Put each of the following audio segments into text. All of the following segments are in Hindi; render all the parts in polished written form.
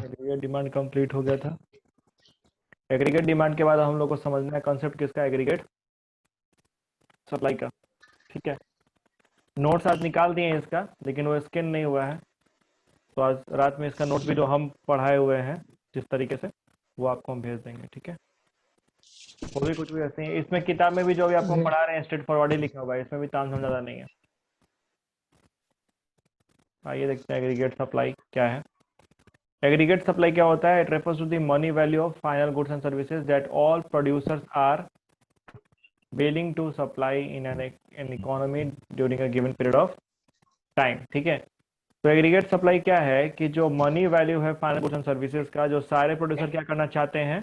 एग्रीगेट डिमांड कंप्लीट हो गया था। एग्रीगेट डिमांड के बाद हम लोग को समझना है कॉन्सेप्ट किसका, एग्रीगेट सप्लाई का। ठीक है, नोट्स आज निकाल दिए हैं इसका, लेकिन वो स्कैन नहीं हुआ है, तो आज रात में इसका नोट भी जो हम पढ़ाए हुए हैं जिस तरीके से, वो आपको हम भेज देंगे। ठीक है, वो भी कुछ भी ऐसे ही इसमें किताब में भी जो भी आपको पढ़ा रहे हैं स्ट्रेट फॉरवर्ड ही लिखा हुआ है, इसमें भी तामझाम ज़्यादा नहीं है। आइए देखते हैं एग्रीगेट सप्लाई क्या है। एग्रीगेट सप्लाई क्या होता है? It refers to the money value of final goods and services that all producers are willing to supply in an economy during a given period of time। ठीक है, तो एग्रीगेट सप्लाई क्या है कि जो मनी वैल्यू है फाइनल गुड्स एंड सर्विसेज का, जो सारे प्रोड्यूसर क्या करना चाहते हैं,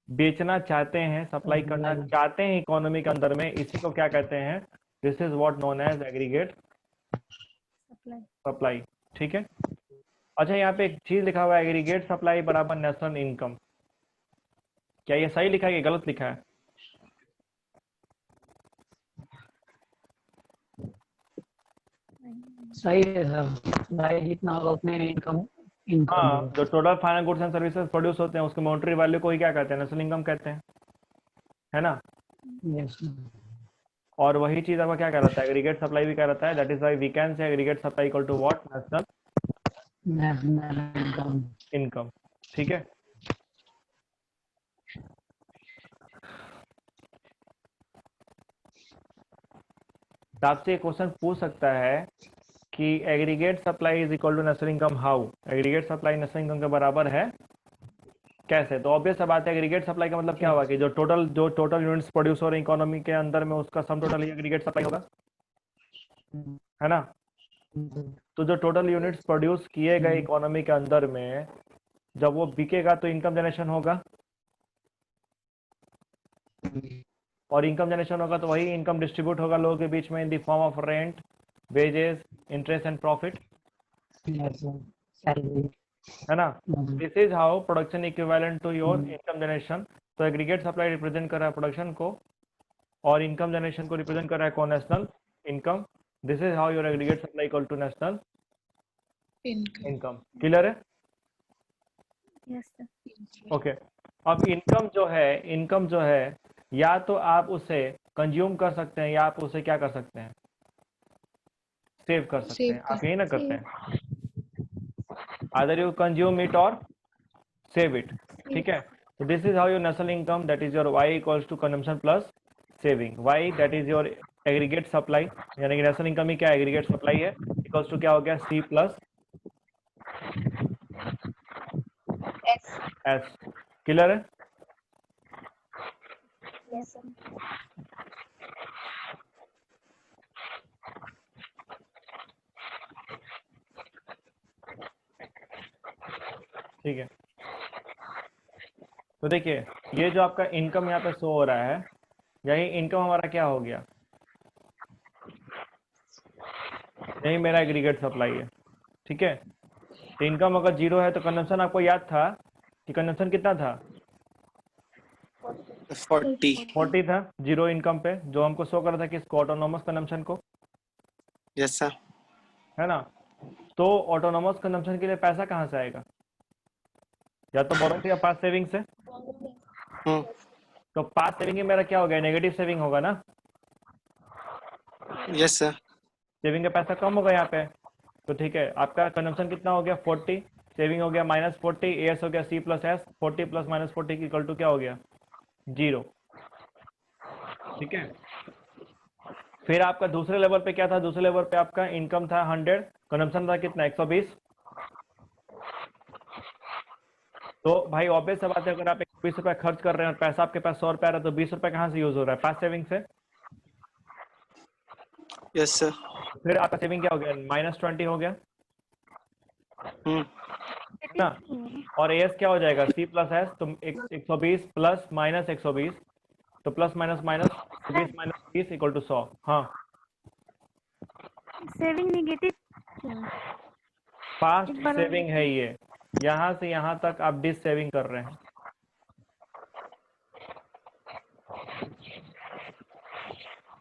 बेचना चाहते हैं, सप्लाई करना चाहते हैं इकोनॉमी के अंदर में, इसी को क्या कहते हैं? This is what known as aggregate supply. ठीक है, अच्छा यहाँ पे एक चीज लिखा हुआ है, एग्रीगेट सप्लाई बराबर नेशनल इनकम। क्या ये सही लिखा है कि गलत लिखा है? सही है सर, भाई जितना होगा उतने इनकम हाँ, जो total final goods and services produce होते हैं उसके मॉनेटरी वैल्यू को ही क्या कहते हैं? नेशनल इनकम कहते हैं, है ना। यस और वही चीज आपका क्या कह रहा था, एग्रीगेट सप्लाई भी कह रहा है। That is why we can say aggregate supply equal to what, national national income. Income. ठीक है, तो आपसे क्वेश्चन पूछ सकता है कि aggregate supply is equal to national income how, aggregate supply national income के बराबर है कैसे? तो ऑब्वियस सा बात है, एग्रीगेट सप्लाई का मतलब क्या हुआ कि जो टोटल यूनिट्स प्रोड्यूस हो रहे हैं इकोनॉमी के अंदर में, उसका सम टोटल ही एग्रीगेट सप्लाई होगा, है ना। तो जो टोटल यूनिट्स प्रोड्यूस किए गए इकोनॉमी के अंदर में, जब वो बिकेगा तो इनकम जनरेशन होगा, और इनकम जनरेशन होगा तो वही इनकम डिस्ट्रीब्यूट होगा लोगों के बीच में in the form of rent, wages, interest and profit, है ना। This is how production equivalent to your income generation. तो एग्रीगेट सप्लाई रिप्रेजेंट कर रहा है प्रोडक्शन को, और इनकम जनरेशन को रिप्रेजेंट कर रहा है कौन? National income. This is how your aggregate supply equal to national income. Clear है? ओके, अब इनकम जो है या तो आप उसे कंज्यूम कर सकते हैं या आप उसे क्या कर सकते हैं? सेव कर सकते हैं। आप यही ना करते हैं, आइदर यू कंज्यूम इट और सेव इट। ठीक है, तो this is how your national income, that is your Y equals to consumption plus saving. Y that is your aggregate supply, यानी कि नेशनल इनकम ही क्या एग्रीगेट सप्लाई है, इक्वल्स टू क्या हो गया? सी प्लस एस। क्लियर है? ठीक है, तो देखिए ये जो आपका इनकम यहाँ पे शो हो रहा है, यही इनकम हमारा क्या हो गया? यही मेरा एग्रीगेट सप्लाई है। ठीक है, तो इनकम अगर जीरो है तो कंजम्पशन आपको याद था कि कंजम्पशन कितना था? 40 था जीरो इनकम पे, जो हमको शो कर रहा था कि इसको ऑटोनोमस कंजम्पशन को। Yes sir. है ना, तो ऑटोनोमस कंजम्पशन के लिए पैसा कहाँ से आएगा? या तो बोरो या पास सेविंग से। तो पास सेविंग ही मेरा क्या हो गया? नेगेटिव सेविंग होगा ना। Yes sir. सेविंग का पैसा कम होगा यहाँ पे, तो ठीक है, आपका कंजम्पशन कितना हो गया? 40, सेविंग हो गया -40, एस हो गया सी प्लस एस, 40 प्लस -40 की इक्वल टू क्या हो गया? 0। ठीक है, फिर आपका दूसरे लेवल पे क्या था? दूसरे लेवल पे आपका इनकम था 100, कंजम्पशन था कितना? 120। तो भाई ऑब्वियस सा बात है, अगर आप 120 रुपए खर्च कर रहे हैं और पैसा आपके पास 100 रुपए आ रहा है, तो 20 रुपए कहाँ से यूज हो रहा है? पास सेविंग से। Yes sir. फिर आपका सेविंग क्या हो गया? -20 हो गया ना। और एस क्या हो जाएगा? सी प्लस एस, तो 120 प्लस माइनस 120, तो plus minus minus 20 minus 20 equal to 100। हाँ, सेविंग नेगेटिव फास्ट सेविंग है ये, यहाँ से यहाँ तक आप डिस सेविंग कर रहे हैं।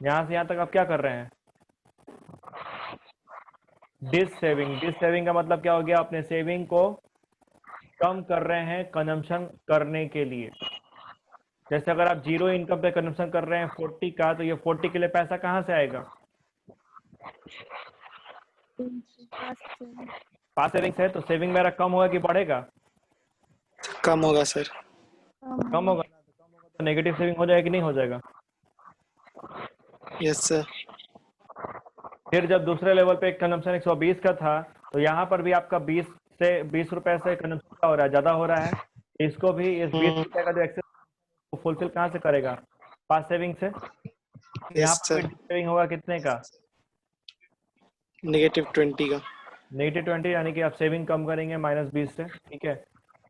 यहाँ से यहाँ तक आप क्या कर रहे हैं? Dish saving. डिस सेविंग का मतलब क्या हो गया? अपने सेविंग को कम कर रहे हैं कंजम्पशन करने के लिए। जैसे अगर आप जीरो इनकम पे कंजम्पशन कर रहे हैं 40 का, तो ये 40 के लिए पैसा कहाँ से आएगा? पास सेविंग्स है, तो सेविंग मेरा कम होगा कि बढ़ेगा? कम होगा सर। कम होगा ना, तो नेगेटिव सेविंग हो जाएगा कि नहीं हो जाएगा? Yes sir. फिर जब दूसरे लेवल पे कंजम्पशन 120 का था, तो यहाँ पर भी आपका 20 रुपए से कंजम्पशन का हो रहा है, ज्यादा हो रहा है। इसको भी इस 20 रुपए का जो एक्सेस को फुलफिल कहाँ से करेगा? पास सेविंग से। यहाँ यस पर सर। भी सेविंग होगा कितने का? -20 का। -20, यानी कि आप सेविंग कम करेंगे -20 से। ठीक है,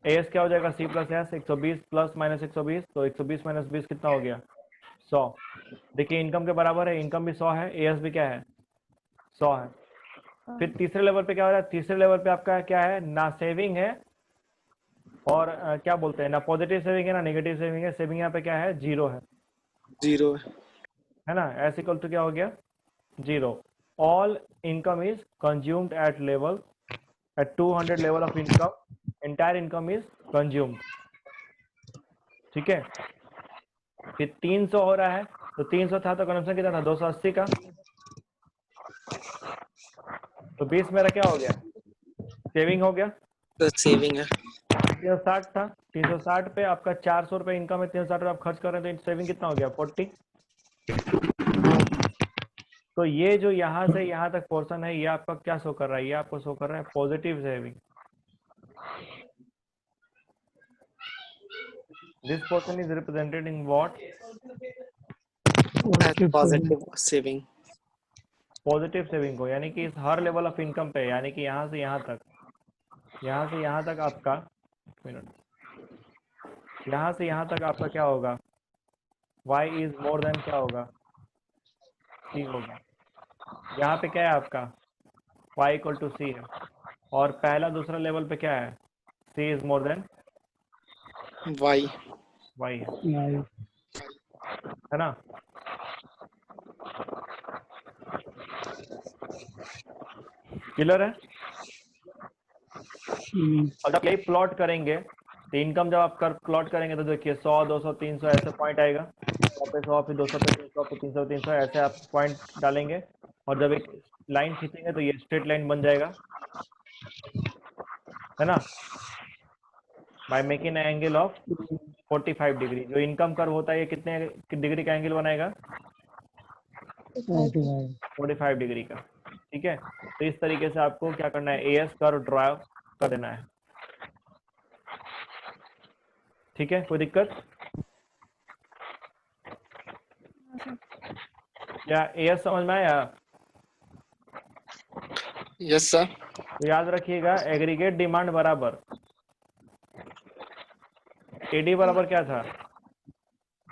एस क्या हो जाएगा? C plus S, 120 plus minus 120, तो 120 माइनस 20 कितना हो गया? 100। देखिए इनकम के बराबर है, इनकम भी 100 है, एस भी क्या है? 100 है। फिर तीसरे लेवल पे क्या हो रहा है? तीसरे लेवल पे आपका क्या है? ना सेविंग है और क्या बोलते हैं, ना पॉजिटिव सेविंग है ना नेगेटिव सेविंग है। सेविंग यहाँ पे क्या है? Zero zero. है ना। एस इक्वल टू क्या हो गया? Zero. All income is consumed at level, at 200 level of income, entire income is consumed. ठीक है, फिर 300 हो रहा है, तो 300 था तो कंजम्पशन कितना था? 280 का। तो 20 मेरा क्या हो गया? सेविंग हो गया। तो सेविंग है। 360 था, 360 पे आपका 400 रुपये इनकम है, 360 रुपये आप खर्च कर रहे हैं, तो सेविंग कितना हो गया? 40। तो ये जो यहाँ से यहाँ तक पोर्शन है, ये आपका क्या शो कर रहा है? ये आपको शो कर रहा है positive saving. This portion is represented in what? Positive saving. Positive saving को, यानी कि इस हर लेवल ऑफ इनकम पे, यानी कि यहाँ से यहाँ तक, यहाँ से यहाँ तक आपका, मिनट, यहाँ से यहाँ तक आपका क्या होगा? y इज मोर देन क्या होगा? c होगा। यहाँ पे क्या है आपका? y इक्वल टू सी है, और पहला दूसरा लेवल पे क्या है? c is more than Y. y है ना। क्लियर है? और जब यही प्लॉट करेंगे, तो इनकम जब आप कर प्लॉट करेंगे, तो देखिए 100, 200, 300 ऐसे पॉइंट आएगा। 100 पे 100, फिर 200 पे 200, फिर 300 पे 300, ऐसे आप पॉइंट डालेंगे। और जब एक लाइन खींचेंगे तो ये स्ट्रेट लाइन बन जाएगा, है ना, by making angle of 45 degree. जो इनकम कर्व होता है, ये कितने डिग्री का एंगल बनाएगा? 45 डिग्री का। ठीक है, तो इस तरीके से आपको क्या करना है? एएस कर्व ड्रा कर देना है। ठीक है, कोई दिक्कत? क्या एएस समझ में आया? Yes sir. तो याद रखिएगा, एग्रीगेट डिमांड बराबर एडी बराबर क्या था?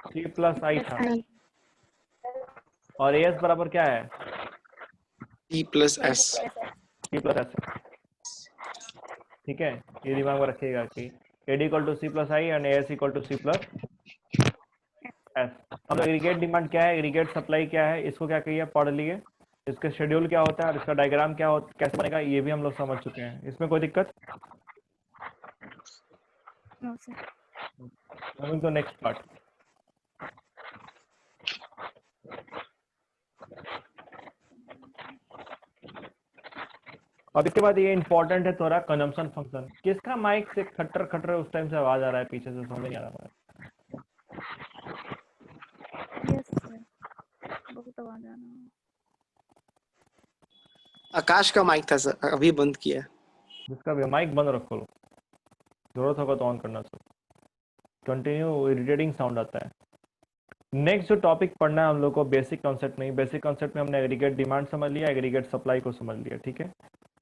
सी प्लस आई था। और एएस बराबर क्या है? E plus S. C plus S. ठीक है, ये दिमाग में रखिएगा कि AD equal to C plus I and AS equal to C plus S. अब एग्रीगेट डिमांड क्या है, एग्रीगेट सप्लाई क्या है, इसको क्या कहिए, पढ़ लिए। इसका शेड्यूल क्या होता है और इसका डायग्राम क्या होता, कैसे बनेगा, ये भी हम लोग समझ चुके हैं। इसमें कोई दिक्कत? Moving to next part. अब इसके बाद ये इंपॉर्टेंट है थोड़ा, कंजम्पशन फंक्शन। किसका माइक से खट्टर खट्टर उस टाइम से आवाज आ रहा है पीछे से, समझ नहीं आ रहा है। आकाश का माइक था सर, अभी बंद किया। जिसका भी माइक बंद रखो लो, जरूरत होगा तो ऑन करना सर। कंटिन्यू इरिटेटिंग साउंड आता है। नेक्स्ट जो टॉपिक पढ़ना है हम लोग को, बेसिक कॉन्सेप्ट नहीं, बेसिक कॉन्सेप्ट में हमने एग्रीगेट डिमांड समझ लिया, एग्रीगेट सप्लाई को समझ लिया। ठीक है,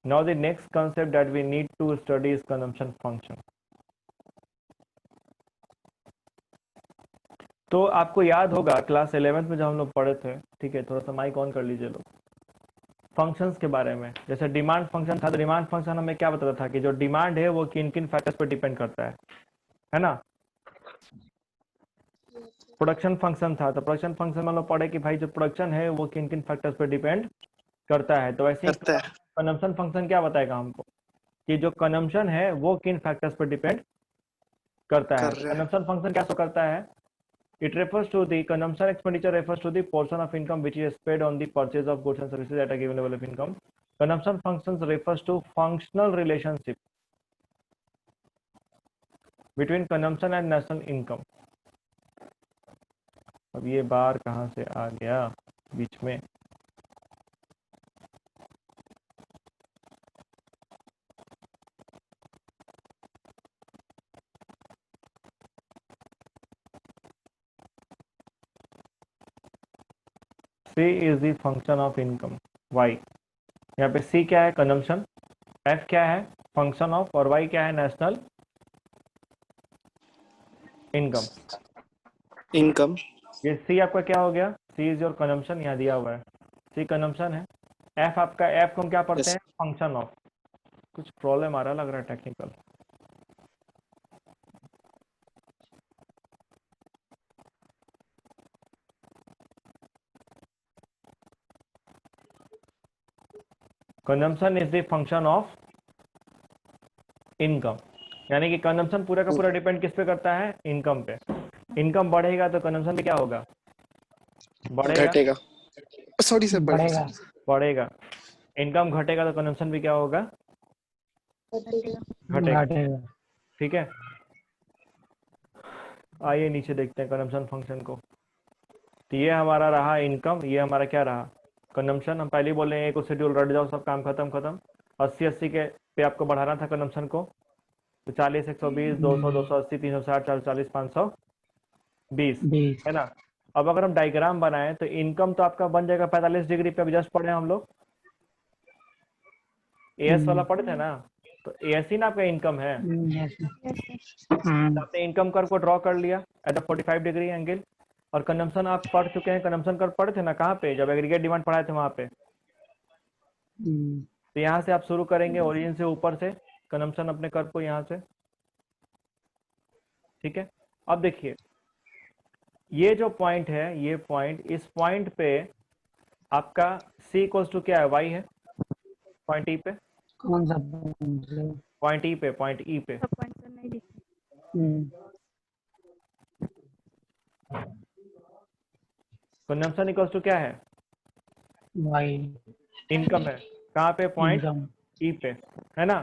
now the next concept that we need to study is consumption function. तो आपको याद होगा क्लास 11th में जब हम लोग पढ़े थे, ठीक है, थोड़ा सा माइक ऑन कर लीजिए लोग, फंक्शंस के बारे में। जैसे डिमांड फंक्शन था, तो डिमांड फंक्शन हमें क्या बताता था कि जो डिमांड है वो किन किन फैक्टर्स पर डिपेंड करता है ना। प्रोडक्शन फंक्शन था, तो प्रोडक्शन फंक्शन में हम लोग पढ़े कि भाई जो प्रोडक्शन है वो किन किन फैक्टर्स पर डिपेंड करता है। तो वैसे ही करता है। कंजम्पशन फंक्शन क्या बताएगा हमको? कि जो कंजम्पशन है वो किन फैक्टर्स पर डिपेंड करता है। कर रहा है। कंजम्पशन फंक्शन क्या शो करता है? It refers to the consumption expenditure refers to the portion of income which is paid on the purchase of goods and services at a given level of income. Consumption functions refers to functional relationship between consumption and national income. अब ये बार कहाँ से आ गया बीच में? C is the function of income. Y यहाँ पे C क्या है? कंजम्पशन, F क्या है? फंक्शन ऑफ, और Y क्या है? National income. इनकम। ये C आपका क्या हो गया? C इज योर कंजम्पशन, यहाँ दिया हुआ है C कंजम्पशन है। F आपका, F को हम क्या पढ़ते Yes. हैं? Function of. कुछ प्रॉब्लम आ रहा लग रहा है technical. Consumption is the function of income, यानी कि कंजम्पशन पूरा का पूरा डिपेंड किस पे करता है? इनकम पे। इनकम बढ़ेगा तो कंजम्पशन भी क्या होगा? बढ़ेगा। घटेगा। सॉरी सर, बढ़ेगा। बढ़ेगा। इनकम घटेगा तो कंजम्पशन भी क्या होगा? घटेगा। घटेगा। ठीक है, आइए नीचे देखते हैं कंजम्पशन फंक्शन को। तो ये हमारा रहा इनकम, ये हमारा क्या रहा? कंजम्पशन। हम पहले ही बोल रहे हैं, एक शेड्यूल रट जाओ, सब काम खत्म खत्म। 80 के पे आपको बढ़ाना था कंजम्पशन को, तो 40, 120, 200, 280, 360, 440, 520, 20। है ना। अब अगर हम डायग्राम बनाएं तो इनकम तो आपका बन जाएगा 45 डिग्री पे। अभी जस्ट पढ़े हम लोग एएस वाला पढ़े थे ना, तो एएस ही ना आपका इनकम है। आपने इनकम कर्व को ड्रॉ कर लिया एट 45 डिग्री एंगल। और कंजम्पशन आप पढ़ चुके हैं, कंजम्पशन कर्व पढ़े थे ना, कहाँ पे? जब एग्रीगेट डिमांड पढ़ाए थे वहां पे। तो यहाँ से आप शुरू करेंगे ओरिजिन से ऊपर से कंजम्पशन अपने कर्व को यहाँ से। ठीक है, अब देखिए ये जो पॉइंट है, ये पॉइंट, इस पॉइंट पे आपका C इक्वल्स टू क्या है? Y है। पॉइंट ई पे, कौन सा? पॉइंट ई पे, पॉइंट ई पे। कंजम्पशन इक्वल्स टू क्या है? वाई। इनकम है। कहाँ पे? Point income. ई पे, है ना।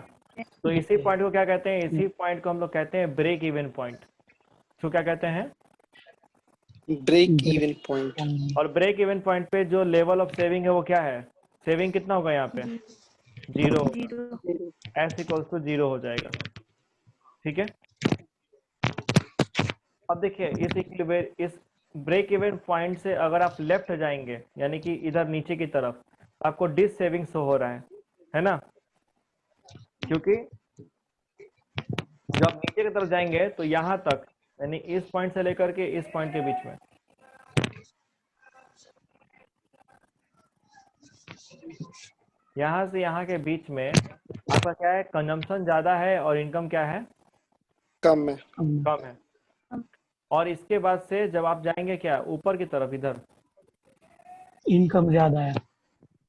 तो इसी पॉइंट को क्या कहते हैं? इसी पॉइंट को हम लोग कहते हैं ब्रेक इवन पॉइंट। तो क्या कहते हैं? Break even point. और ब्रेक इवन पॉइंट पे जो लेवल ऑफ सेविंग है वो क्या है? सेविंग कितना होगा यहाँ पे? 0। S इक्वल्स टू 0 हो जाएगा। ठीक है, अब देखिए इस ब्रेक इवन पॉइंट से अगर आप लेफ्ट जाएंगे, यानी कि इधर नीचे की तरफ, आपको डिस सेविंग शो हो रहा है ना। क्योंकि जब नीचे की तरफ जाएंगे तो यहाँ तक, यानी इस पॉइंट से लेकर के इस पॉइंट के बीच में, यहाँ से यहाँ के बीच में आपका क्या है? कंजम्पशन ज्यादा है और इनकम क्या है? कम है। कम है। और इसके बाद से जब आप जाएंगे क्या? ऊपर की तरफ, इधर, इनकम ज्यादा है।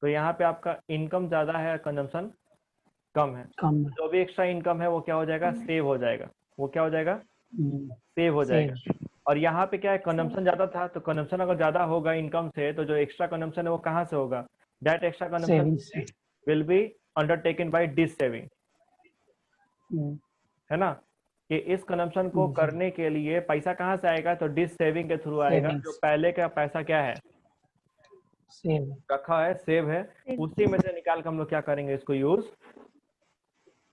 तो यहाँ पे आपका इनकम ज्यादा है, कंजम्पशन कम है। कम। जो भी एक्स्ट्रा इनकम है वो क्या हो जाएगा? सेव हो जाएगा। वो क्या हो जाएगा? सेव हो जाएगा। और यहाँ पे क्या है? कंजम्पशन ज्यादा था, तो कंजम्पशन अगर ज्यादा होगा इनकम से, तो जो एक्स्ट्रा कंजम्पशन है वो कहाँ से होगा? That extra consumption will be undertaken by dissaving, है ना। कि इस कंजम्पशन को करने के लिए पैसा कहाँ से आएगा? तो डिस सेविंग के थ्रू आएगा। जो पहले का पैसा क्या है? सेव रखा है, सेव है, उसी में से निकाल कर हम लोग क्या करेंगे? इसको यूज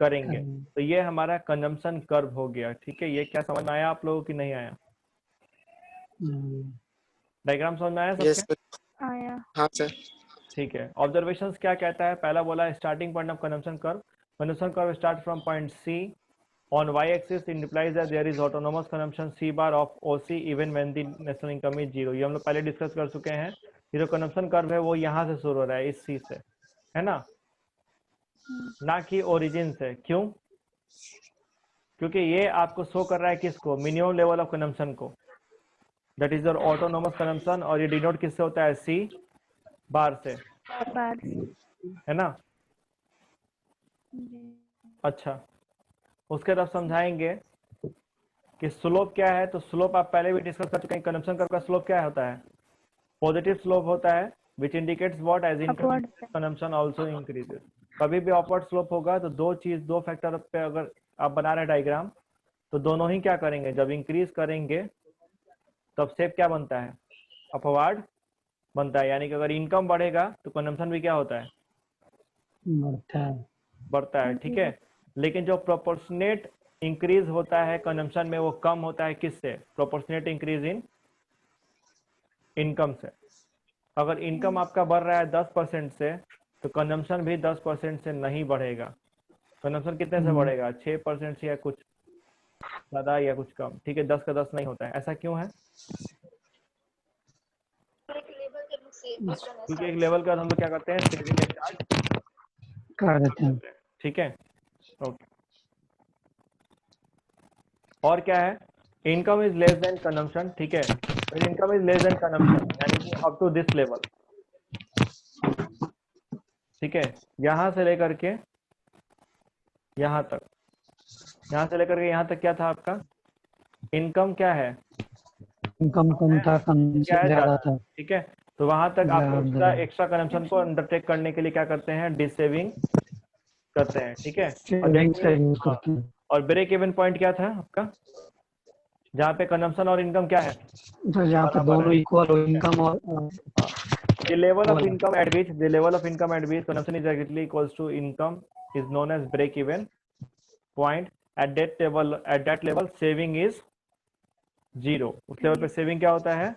करेंगे। तो ये हमारा कंजम्पशन कर्व हो गया। ठीक है, ये क्या समझ में आया आप लोगों की नहीं आया? डायग्राम समझ में आया सबके? यस आया। हाँ सर। ठीक है, ऑब्जर्वेशंस क्या कहता है? पहला बोला starting point of consumption curve. Consumption curve start from point C on y-axis it implies that there is autonomous consumption C bar of OC even when the national income is 0। ये हम लोग पहले डिस्कस कर चुके हैं। ये जो कंजम्पशन कर्व है वो यहाँ से शुरू हो रहा है, इस C से, है ना कि ओरिजिन से। क्यों? क्योंकि ये आपको शो कर रहा है किसको? मिनिमम लेवल ऑफ कंजम्पशन को, that is your autonomous consumption. और ये डिनोट किससे होता है? C बार से, है ना। अच्छा, उसके तरफ समझाएंगे कि स्लोप क्या है। तो स्लोप आप पहले भी डिस्कस कर चुके हैं। कंजम्पशन कर्व का स्लोप क्या होता है? पॉजिटिव स्लोप होता है, which indicates what, as income upward consumption also increases. कभी भी अपवर्ड स्लोप होगा तो दो फैक्टर पे अगर आप बना रहे डायग्राम, तो दोनों ही क्या करेंगे, जब इंक्रीज करेंगे तब शेप क्या बनता है? अपवर्ड बनता है। यानी कि अगर इनकम बढ़ेगा तो कंजम्पशन भी क्या होता है? बढ़ता है। बढ़ता है। ठीक है, लेकिन जो प्रोपोर्शनेट इंक्रीज होता है कंजम्पशन में वो कम होता है किससे? प्रोपोर्शनेट इंक्रीज इन इनकम से। अगर इनकम आपका बढ़ रहा है 10% से, तो कंजम्पशन भी 10% से नहीं बढ़ेगा। कंजम्पशन कितने से बढ़ेगा? 6% से, या कुछ ज़्यादा या कुछ कम। ठीक है, 10 का 10 नहीं होता है। ऐसा क्यों है? क्योंकि एक लेवल के बाद हम लोग क्या करते हैं, सेविंग स्टार्ट कर कर देते हैं। देते हैं। ठीक है, ओके। और क्या है? Income is less than consumption. ठीक है, income is less than consumption यानी कि अप टू दिस लेवल। ठीक है, यहाँ से लेकर के यहाँ तक, यहाँ से लेकर के यहाँ तक क्या था आपका? इनकम क्या है? इनकम कम था, क्या कंजम्पशन है? ज्यादा ज़्यादा है। था। ठीक है, तो वहां तक आप एक्स्ट्रा ज्यादा एक्स्ट्रा कंजम्पशन को अंडरटेक करने के लिए क्या करते हैं? डिसेविंग करते हैं। ठीक है, और सेविंग्स का देखिए, यूज हाँ, करते हैं। और ब्रेक इवन पॉइंट क्या था आपका? जहाँ पे कंजम्पशन और इनकम क्या है? तो जहाँ पे बराबर है। दोनों इक्वल हो, ठीक है, इनकम और हाँ। The level of इक्वल है। income at which consumption is exactly equals to income is known as break even point. At that level saving is zero. उस लेवल पे सेविंग क्या होता है?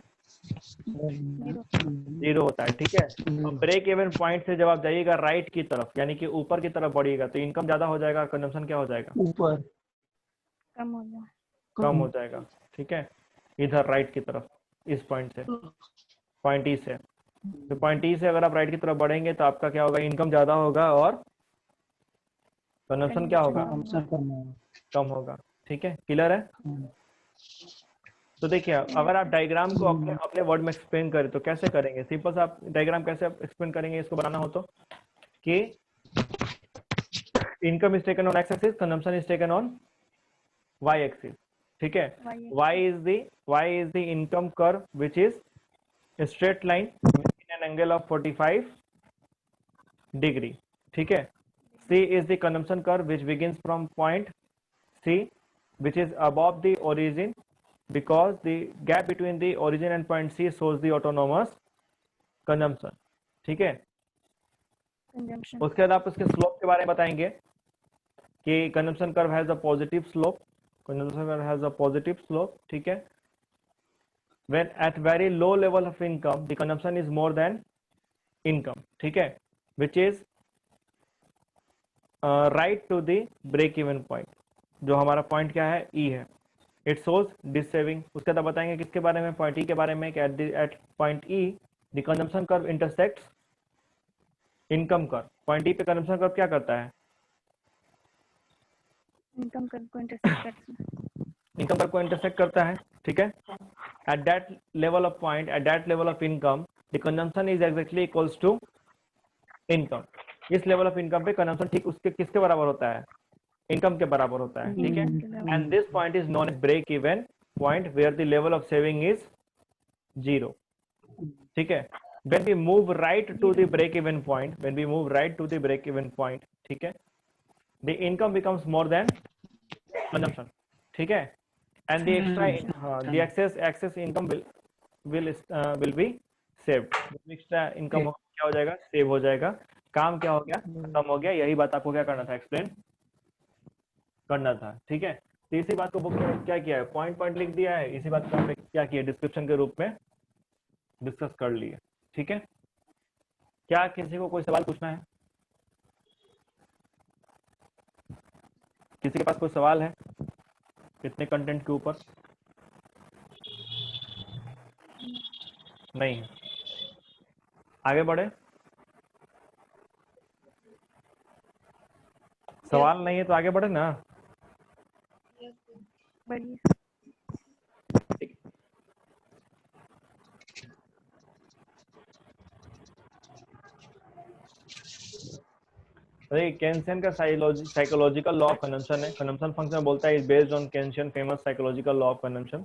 जीरो होता है। ठीक है, अब ब्रेक इवन पॉइंट से जब आप जाइएगा राइट की तरफ, यानी कि ऊपर की तरफ बढ़िएगा, तो इनकम ज्यादा हो जाएगा, कंजम्पशन क्या हो जाएगा? ऊपर कम हो कम। जाएगा। ठीक है, इधर राइट की तरफ, इस पॉइंट से, पॉइंट ई से। तो पॉइंट ई से अगर आप राइट की तरफ बढ़ेंगे तो आपका क्या होगा? इनकम ज्यादा होगा और कंजम्पशन क्या होगा? कंजम्पशन करना है। कम होगा। ठीक है, क्लियर है? तो देखिए, अगर आप डायग्राम को अपने अपने वर्ड में एक्सप्लेन करें तो कैसे करेंगे? सिंपल सा आप डायग्राम कैसे एक्सप्लेन करेंगे इसको बनाना हो तो, कि income is taken on X axis, consumption is taken on Y axis. ठीक है, Y is the income curve which is straight line in an angle of 45 degree. ठीक है, C is the consumption curve which begins from point C which is above the origin, because the gap between the origin and point C shows the autonomous consumption. ठीक है, उसके बाद आप उसके स्लोप के बारे में बताएंगे कि consumption curve has a positive slope, consumption curve has a positive slope. ठीक है, when at very low level of income the consumption is more than income। ठीक है, which is right to the break even point। जो हमारा पॉइंट क्या है? ई है। It shows dissaving. उसके बाद बताएंगे किसके बारे में? पॉइंट ई के बारे में, कि at point E the consumption curve intersects income curve. Point E पे कंजम्पशन कर्व क्या करता है? इनकम कर्व को इंटरसेक्ट करता है। इनकम कर्व को इंटरसेक्ट करता है। ठीक है, at that level of point, at that level of income the consumption is exactly equals to income. इस लेवल ऑफ इनकम पे कंजम्पशन ठीक उसके किसके बराबर होता है? इनकम के बराबर होता है। ठीक है, and this point is known as break even point where the level of saving is zero. ठीक है, when we move right to the break even point, ठीक है, the income becomes more than consumption। ठीक है, and the extra the excess income will be saved। Extra income क्या हो जाएगा? सेव हो जाएगा। काम क्या हो गया? खत्म हो गया। यही बात आपको क्या करना था? एक्सप्लेन करना था। ठीक है, तो इसी बात को बुक में क्या किया है? पॉइंट पॉइंट लिख दिया है। इसी बात को हमने क्या किया? डिस्क्रिप्शन के रूप में डिस्कस कर लिए। ठीक है, क्या किसी को कोई सवाल पूछना है? किसी के पास कोई सवाल है इतने कंटेंट के ऊपर? नहीं है। आगे बढ़े। सवाल नहीं है तो आगे बढ़े ना। बढ़िया। केंशियन का साइकोलॉजिकल लॉ ऑफ कंजम्पशन है, कंजम्पशन फंक्शन बोलता है based on Keynesian famous psychological law of consumption.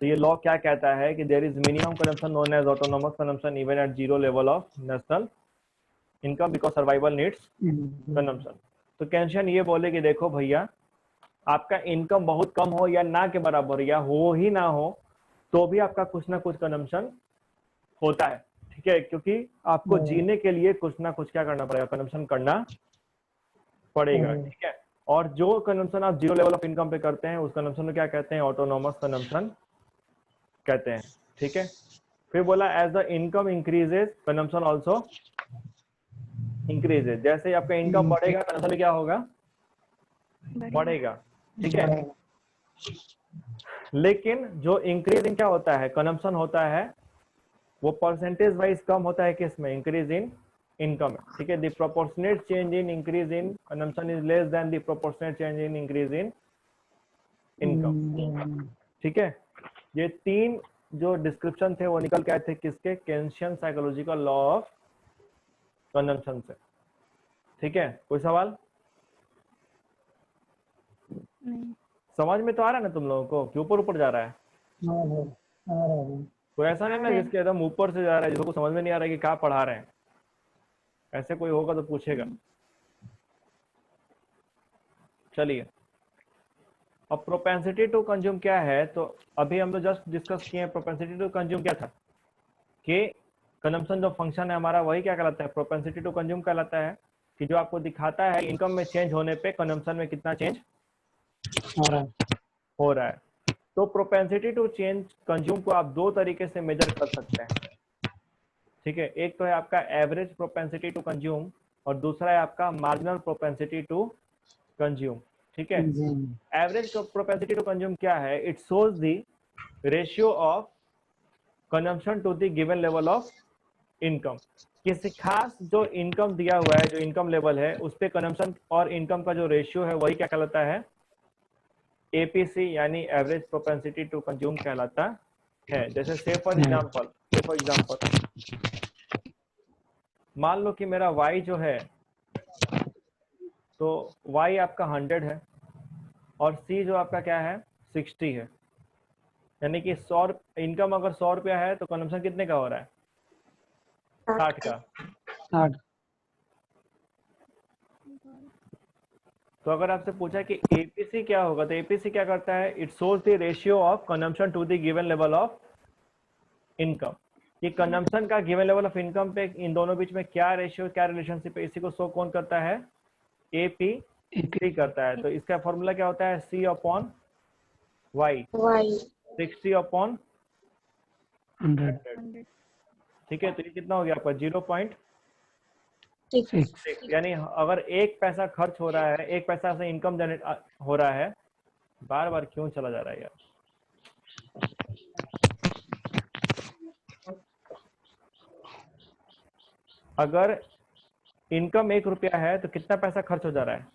तो ये लॉ क्या कहता है कि there is minimum consumption known as autonomous consumption even at zero level of national income because survival needs consumption. तो केंशियन ये बोले कि देखो भैया, आपका इनकम बहुत कम हो या ना के बराबर या हो ही ना हो तो भी आपका कुछ ना कुछ कंजम्पशन होता है, ठीक है, क्योंकि आपको जीने के लिए कुछ ना कुछ क्या करना पड़ेगा, कंजम्पशन करना पड़ेगा, ठीक है। और जो कंजम्पशन आप जीरो लेवल ऑफ इनकम पे करते हैं उस कंजम्पशन को क्या कहते हैं, ऑटोनोमस कंजम्पशन कहते हैं, ठीक है। फिर बोला as the income increases consumption also increases, जैसे ही आपका इनकम बढ़ेगा कंजम्पशन क्या होगा, बढ़ेगा, ठीक है। लेकिन जो इंक्रीजिंग क्या होता है, कंजम्पशन होता है, वो परसेंटेज वाइज कम होता है किसमें, इंक्रीज इन इनकम, ठीक है। The proportionate change in increase in consumption is less than the proportionate change in increase in income, ठीक है। ये तीन जो डिस्क्रिप्शन थे वो निकल के आए थे किसके, केंशियन साइकोलॉजिकल लॉ ऑफ कंजम्पशन से, ठीक है। कोई सवाल नहीं। समझ में तो आ रहा है ना तुम लोगों को कि ऊपर ऊपर जा रहा है, कोई ऐसा नहीं ना जिसके एकदम ऊपर से जा रहा है जिसको समझ में नहीं आ रहा है कि क्या पढ़ा रहे हैं, ऐसे कोई होगा तो पूछेगा। चलिए, अब प्रोपेंसिटी टू कंज्यूम क्या है, तो अभी हम तो जस्ट डिस्कस किए, प्रोपेंसिटी टू कंज्यूम क्या था कि कंजम्पशन जो फंक्शन है हमारा वही क्या कहलाता है, प्रोपेंसिटी टू कंज्यूम कहलाता है, कि जो आपको दिखाता है इनकम में चेंज होने पे कंजम्पशन में कितना चेंज हो रहा है। तो प्रोपेंसिटी टू चेंज कंज्यूम को आप दो तरीके से मेजर कर सकते हैं, ठीक है। एक तो है आपका एवरेज प्रोपेंसिटी टू कंज्यूम और दूसरा है आपका मार्जिनल प्रोपेंसिटी टू कंज्यूम, ठीक है। एवरेज प्रोपेंसिटी टू कंज्यूम क्या है, it shows the ratio of consumption to the given level of income. किसी खास जो इनकम दिया हुआ है, जो इनकम लेवल है उस पे कंजम्पशन और इनकम का जो रेशियो है वही क्या कहलाता है, एपीसी यानी एवरेज प्रोपेंसिटी टू कंज्यूम कहलाता है। जैसे से फॉर एग्जांपल मान लो कि मेरा y जो है, तो y आपका 100 है और c जो आपका क्या है 60 है, यानी कि 100 इनकम अगर 100 रुपया है तो कंजम्पशन कितने का हो रहा है, 60 का। तो अगर आपसे पूछा कि एपीसी क्या होगा, तो एपीसी क्या करता है, it shows the ratio of consumption to the given level of income. ये कंजम्पशन का गिवन लेवल ऑफ इनकम पे इन दोनों बीच में क्या रेशियो, क्या रिलेशनशिप है, इसी को शो कौन करता है, एपीसी करता है। तो इसका फॉर्मूला क्या होता है, सी अपॉन वाई, 60 अपॉन 100, ठीक है। तो ये कितना हो गया आपका 0.6, यानी अगर एक पैसा खर्च हो रहा है, एक पैसा से इनकम जनरेट हो रहा है, बार बार क्यों चला जा रहा है यार, अगर इनकम 1 रुपया है तो कितना पैसा खर्च हो जा रहा है,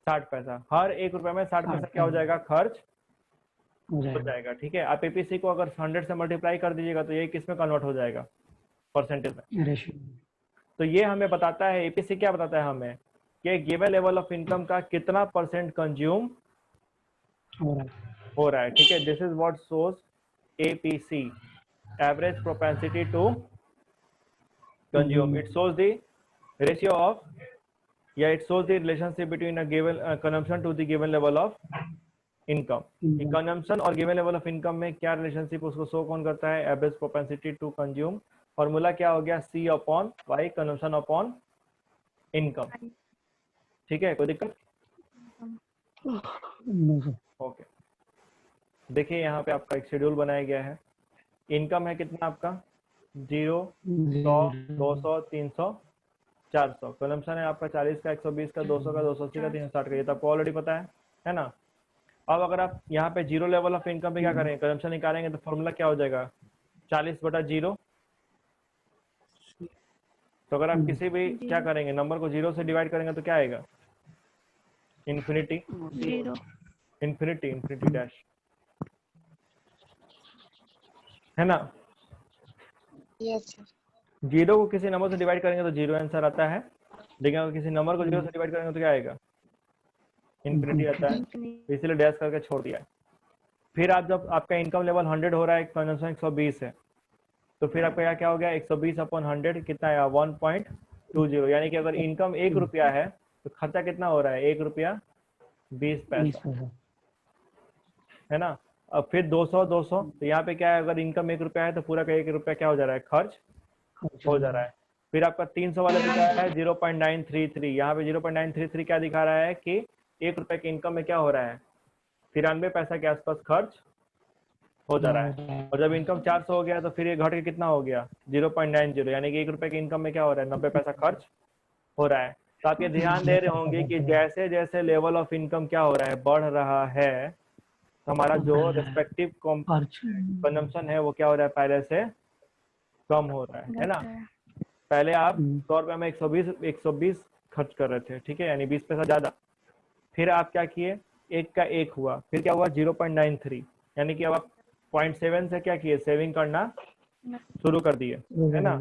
60 पैसा। हर 1 रुपया में 60 पैसा क्या हो जाएगा, खर्च हो जाएगा, ठीक है। आप एपीसी को अगर 100 से मल्टीप्लाई कर दीजिएगा तो ये किस में कन्वर्ट हो जाएगा, परसेंटेज में। तो ये हमें बताता है, एपीसी क्या बताता है हमें, कि गिवन लेवल ऑफ इनकम का कितना परसेंट कंज्यूम हो रहा है, ठीक है। This is what shows APC, average propensity to consume. It shows the ratio of या it shows the relationship between a given consumption to the given level of income. Consumption और गिवन लेवल ऑफ इनकम में क्या रिलेशनशिप, उसको शो कौन करता है, average propensity to consume. Formula क्या हो गया, C upon Y, consumption upon income, ठीक है। कोई दिक्कत, ओके। देखिए यहाँ पे आपका एक शेड्यूल बनाया गया है। इनकम है कितना आपका 0, 100, 200, 300, 400। कंजम्पशन है आपका 40 का, 120 का, 200 का, 280 का, 360 का। ये तो आपको ऑलरेडी पता है ना। अब अगर आप यहाँ पे जीरो लेवल ऑफ इनकम पे क्या करेंगे, कंजम्पशन निकालेंगे तो फॉर्मूला क्या हो जाएगा, 40/0। तो अगर आप किसी भी क्या करेंगे, नंबर को 0 से डिवाइड करेंगे तो क्या आएगा, इन्फिनिटी, इन्फिनिटी, इन्फिनिटी डैश, है ना। Yes sir. 0 को किसी नंबर से डिवाइड करेंगे तो 0 आंसर आता है, लेकिन अगर किसी नंबर को 0 से डिवाइड करेंगे तो क्या आएगा? इन्फिनिटी आता है, Infinity. इसीलिए डैश करके छोड़ दिया है। फिर आप जब आपका इनकम लेवल 100 हो रहा है, कंजम्पशन 120 है, तो फिर आपका क्या हो गया? 120 अपॉन 100 कितना आया? 1.20। यानी कि अगर इनकम 1 रुपया है तो खर्चा कितना हो रहा है? 1 रुपया 20 पैसा, है ना। अब फिर 200 200, तो यहाँ पे क्या है? अगर इनकम 1 रुपया है तो पूरा का 1 रुपया क्या हो जा रहा है? खर्च हो जा रहा है। फिर आपका 300 वाले पे क्या है? 0.933। यहाँ पे 0.933 क्या दिखा रहा है कि 1 रुपये की इनकम में क्या हो रहा है? 93 पैसा के आसपास खर्च हो जा रहा है। और जब इनकम 400 हो गया तो फिर ये घट के कितना हो गया? 0.90, यानी कि 1 रुपये की इनकम में क्या हो रहा है? 90 पैसा खर्च हो रहा है। तो आप ये ध्यान दे रहे होंगे कि जैसे जैसे लेवल ऑफ इनकम क्या हो रहा है? बढ़ रहा है, तो हमारा जो रेस्पेक्टिव कंजम्पशन है वो क्या हो रहा है? पहले से कम हो रहा है ना। पहले आप 100 रुपये में 120 खर्च कर रहे थे, ठीक है, यानी 20 पैसा ज्यादा। फिर आप क्या किए? 1 का 1 हुआ, फिर क्या हुआ? 0.93, यानी कि अब आप 0.7 से क्या किए? सेविंग करना शुरू कर दिए, है ना।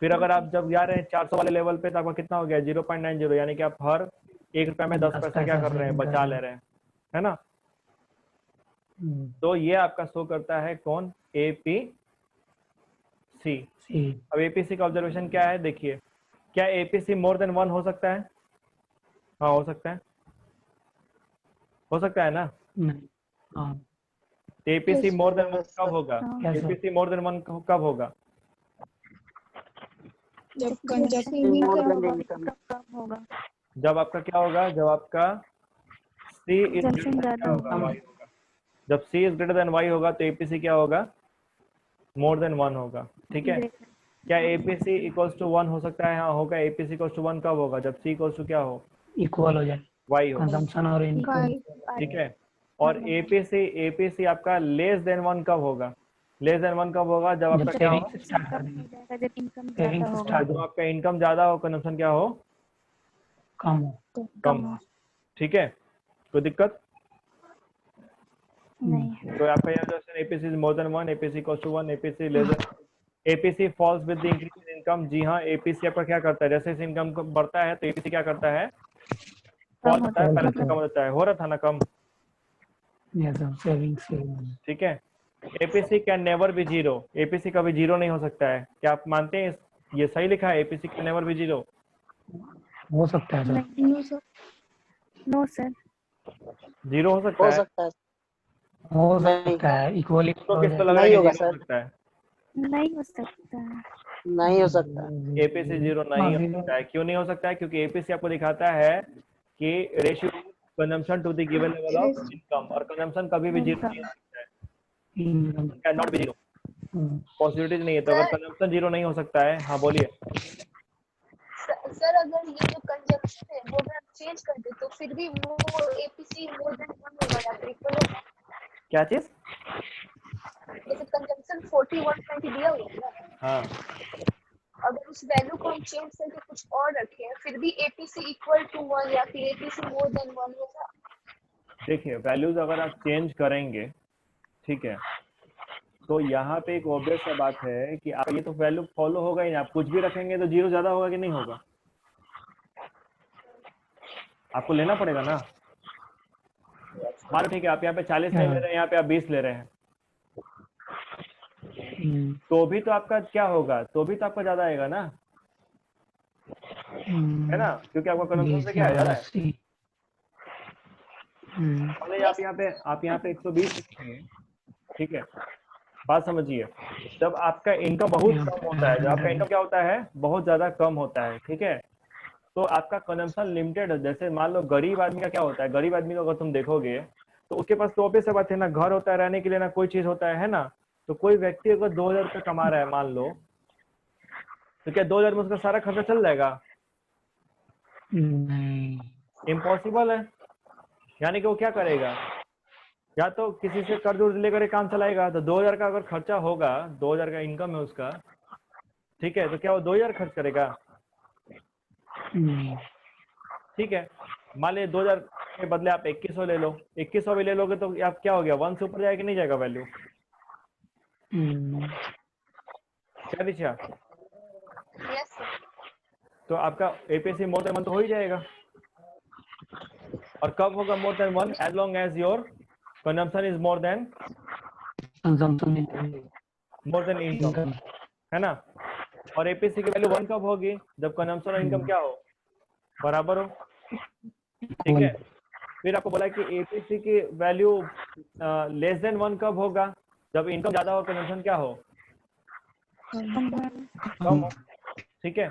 फिर अगर आप जब जा रहे हैं 400 वाले लेवल पे तो आपका कितना हो गया? 0.90, यानी कि आप हर 1 रुपया में 10 पैसा क्या कर रहे हैं? बचा ले रहे हैं, है ना। तो ये आपका शो करता है कौन? APC। अब APC का ऑब्जर्वेशन क्या है? देखिए, क्या APC मोर देन 1 हो सकता है? हाँ, हो सकता है, हो सकता है ना। APC मोर देन 1 कब होगा? APC मोर देन 1 कब होगा? जब कंजम्पशन कम होगा, जब आपका क्या होगा? जब आपका C इज कंजम्पशन ज्यादा होगा। Y होगा। जब C is greater than Y होगा तो APC क्या होगा? मोर देन 1 होगा, ठीक है। क्या APC इक्वल्स टू 1 हो सकता है? हाँ, होगा। APC इक्वल्स टू 1 कब होगा? जब C इक्वल्स टू क्या हो? इक्वल हो जाए Y हो, कंजम्पशन और इनकम। ठीक है। और APC आपका लेस देन 1 कब होगा? लेस देन 1 कब होगा? जब आपका क्या हो? स्टार्ट कर देंगे, जब इनकम सेविंग ज्यादा से होगा, स्टार्ट जब आपका इनकम ज्यादा हो, कंजम्पशन क्या हो? कम हो। कम हो, ठीक है। कोई दिक्कत नहीं। तो आपका यहाँ जो APC is more than 1, APC equals to 1, APC less than, APC falls with the increase in income. जी हाँ, APC आपका क्या करता है? जैसे जैसे इनकम बढ़ता है तो APC क्या करता है? फॉल होता है, पहले से कम होता है। हो रहा था ना कम, सेविंग। ठीक है। APC can never be zero. APC कभी जीरो नहीं हो सकता है। क्या आप मानते हैं? ये सही लिखा है, APC can never be zero. हो सकता है सर, नहीं, नो सर। जीरो हो सकता है? हो सकता है, इक्वली तो हो किसको जाए। लग रहा है कि जीरो हो सकता है? नहीं हो सकता है। नहीं हो सकता। APC जीरो नहीं हो सकता है। क्यों नहीं हो सकता है? क्योंकि APC आपको दिखाता है कि ratio consumption to the given level of income, और कंजम्पशन कभी भी जीरो नहीं हो सकता है, can not be zero, possibilities नहीं है। तो अगर कंजम्पशन जीरो नहीं हो सकता है, हाँ बोलिए। सर अगर ये जो कंजम्पशन है वो अगर आप चेंज कर दे तो फिर भी वो APC मोर देन 1 होगा या फिर इक्वल होगा? क्या चीज? जैसे कंजम्पशन 4120 दिया हुआ है ना, हाँ, अगर उस वैल्यू को हम चेंज करके कुछ और रखें फिर भी APC इक्वल टू 1 या फिर APC मोर देन 1 होगा? देखिए, वैल्यूज अगर आप चेंज करेंगे, ठीक है, तो यहाँ पे एक ऑब्वियस सा बात है कि आप ये तो वैल्यू फॉलो होगा ही नहीं। आप कुछ भी रखेंगे तो जीरो ज्यादा होगा कि नहीं होगा? आपको लेना पड़ेगा ना। मान ठीक है, आप यहाँ पे 40 नहीं ले रहे हैं, यहाँ पे आप 20 ले रहे हैं, तो भी तो आपका क्या होगा? तो भी तो आपका ज्यादा आएगा ना, है ना, क्योंकि आपका कंजम्पशन से क्या है? ज्यादा है। आप यहाँ पे 120 लिखेंगे, ठीक है। बात समझिए, जब आपका इनकम बहुत कम होता है, जब आपका इनकम क्या होता है? बहुत ज्यादा कम होता है, ठीक है, तो आपका कंजम्पशन लिमिटेड है। जैसे मान लो गरीब आदमी का क्या होता है? गरीब आदमी को अगर तुम देखोगे तो उसके पास तो ऑब्वियस बात है ना, घर होता है रहने के लिए, ना कोई चीज होता है ना। तो कोई व्यक्ति अगर 2000 रुपये कमा रहा है मान लो, तो क्या 2000 में उसका सारा खर्चा चल जाएगा? इम्पॉसिबल है। यानी कि वो क्या करेगा? या तो किसी से कर्ज उर्ज लेकर काम चलाएगा। तो 2000 का अगर खर्चा होगा, 2000 का इनकम है उसका, ठीक है, तो क्या वो 2000 खर्च करेगा? ठीक है, मान लिया 2000 के बदले आप 2100 ले लो, 2100 भी ले लोगे तो आप क्या हो गया? 1 से ऊपर जाएगा कि नहीं जाएगा वैल्यू? क्या दिशा? Yes sir. तो आपका एपीसी मोर देन 1 तो हो ही जाएगा। और कब होगा more than 1? As long as your consumption is more than consumption income, है ना। और एपीसी की वैल्यू 1 कब होगी? जब कंजम्पशन और इनकम क्या हो, बराबर हो, ठीक है। फिर आपको बोला कि एपीसी की वैल्यू लेस देन 1 कब होगा? जब इनकम ज्यादा हो, कंजम्पशन क्या हो, कम हो, ठीक है।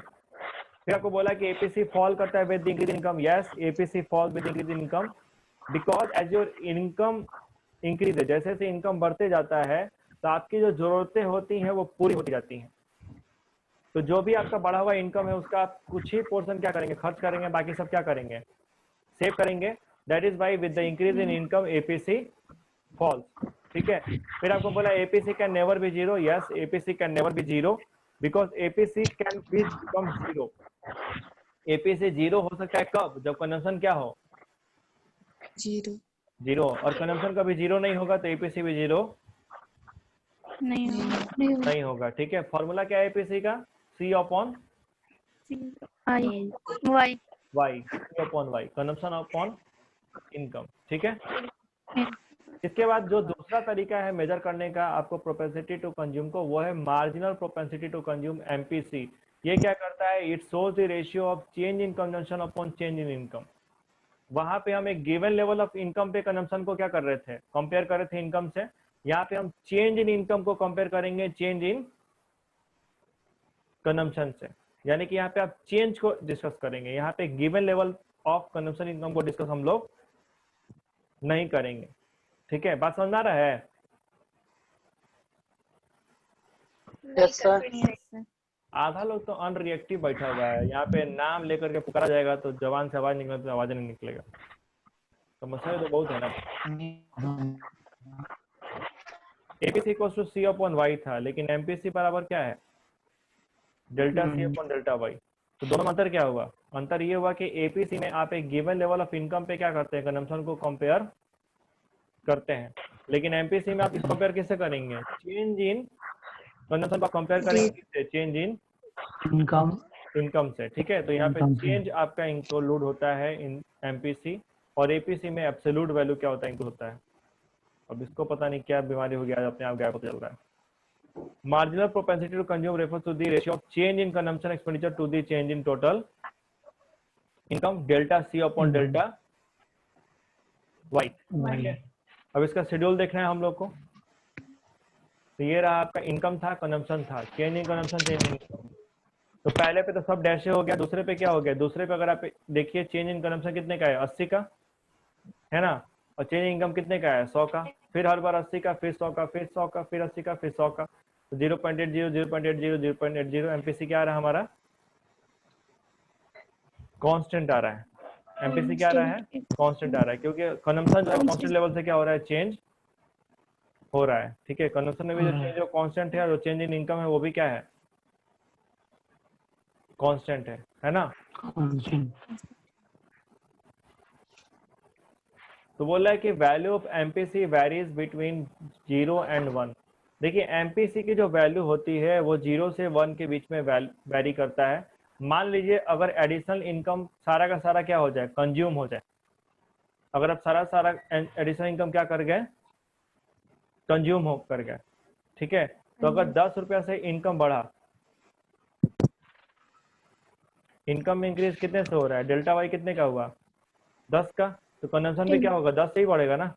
फिर आपको बोला कि एपीसी फॉल करता है with increase income. Yes, APC fall with increase income because as your income increase, जैसे जैसे इनकम बढ़ते जाता है तो आपकी जो जरूरतें होती हैं वो पूरी होती जाती हैं। तो जो भी आपका बढ़ा हुआ इनकम है उसका आप कुछ ही पोर्शन क्या करेंगे, खर्च करेंगे, बाकी सब क्या करेंगे, सेव करेंगे। That is why with the increase in income APC falls, ठीक है। फिर आपको बोला APC can never be zero. Yes, APC can never be zero because APC can be become zero. APC zero हो सकता है कब? जब कंजम्पशन क्या हो, जीरो। और कंजम्पशन कभी जीरो नहीं होगा तो एपीसी भी जीरो नहीं होगा, ठीक है। फॉर्मूला क्या है एपीसी का? C upon Y, Y, C upon Y, consumption upon income, ठीक है। इसके बाद जो दूसरा तरीका है मेजर करने का आपको प्रोपेंसिटी टू कंज्यूम को, वो है marginal propensity to consume, MPC. ये क्या करता है? It shows the ratio of change in consumption upon change in income. वहां पे हम एक गिवन लेवल ऑफ इनकम पे कंजम्पशन को क्या कर रहे थे, कंपेयर कर रहे थे इनकम से। यहाँ पे हम चेंज इन इनकम को कंपेयर करेंगे चेंज इन कंजम्पशन से, यानी कि यहाँ पे आप चेंज को डिस्कस करेंगे। यहाँ पे given level of consumption income को डिस्कस हम लोग नहीं करेंगे, ठीक है। बात समझ आ रहा है? Yes sir. आधा लोग तो अनरिएक्टिव बैठा हुआ है, यहाँ पे नाम लेकर के पुकारा जाएगा तो जबान से आवाज निकले तो आवाज नहीं निकलेगा। समस्या तो बहुत है ना। APC equals to C upon Y था, लेकिन एमपीसी बराबर क्या है? Delta C upon delta Y. तो दोनों में अंतर क्या हुआ? अंतर ये हुआ कि एपीसी में आप एक गिवन लेवल ऑफ इनकम पे क्या करते हैं, कंजम्पशन को कंपेयर करते हैं, लेकिन एमपीसी में आप इसको कंपेयर किससे करेंगे? चेंज इन कंजम्पशन को कंपेयर करेंगे किससे? चेंज इन इनकम से, ठीक है। तो यहाँ पे चेंज आपका इंक्लूड होता है इन एमपीसी, और एपीसी में एब्सोल्यूट वैल्यू क्या होता है, इंक्लूड होता है। अब इसको पता नहीं क्या बीमारी हो गया, अपने आप गायब होता चल रहा है। Marginal propensity to consume refers to the ratio of change in consumption expenditure to the change in total income, delta C upon delta Y, ठीक है। अब इसका शेड्यूल देखना है हम लोग को। तो ये रहा आपका इनकम था, कंजम्पशन था, change in consumption, change in income. तो पहले पे तो सब डैश हो गया, दूसरे पे क्या हो गया? दूसरे पे अगर आप देखिए चेंज इन कंजम्पशन कितने का है? 80 का, है ना। और चेंज इनकम कितने का है? 100 का। फिर हर बार 80 का, फिर 100 का, फिर 100 का, फिर 80 का, फिर 100 का। तो 0.80, 0.80, 0.80 एमपीसी क्या आ रहा है हमारा? कांस्टेंट आ रहा है। एमपीसी क्या आ रहा है? कांस्टेंट आ रहा है, क्योंकि कंजम्पशन जो है कांस्टेंट लेवल से क्या हो रहा है? चेंज हो रहा है, ठीक है। कंजम्पशन में भी जो चेंज जो कांस्टेंट है, और जो चेंज इन इनकम है वो भी क्या है? कांस्टेंट है ना। तो बोल रहा है कि value of MPC varies between 0 and 1। देखिए एमपीसी की जो वैल्यू होती है वो 0 से 1 के बीच में वेरी करता है। मान लीजिए अगर एडिशनल इनकम सारा का सारा क्या हो जाए? कंज्यूम हो जाए। अगर आप सारा एडिशनल इनकम क्या कर गए? कंज्यूम हो कर गए, ठीक है। तो अगर 10 रुपया से इनकम बढ़ा, इनकम इंक्रीज कितने से हो रहा है? डेल्टा वाई कितने का हुआ? 10 का। तो कंजम्पशन भी क्या होगा? 10 से ही बढ़ेगा ना।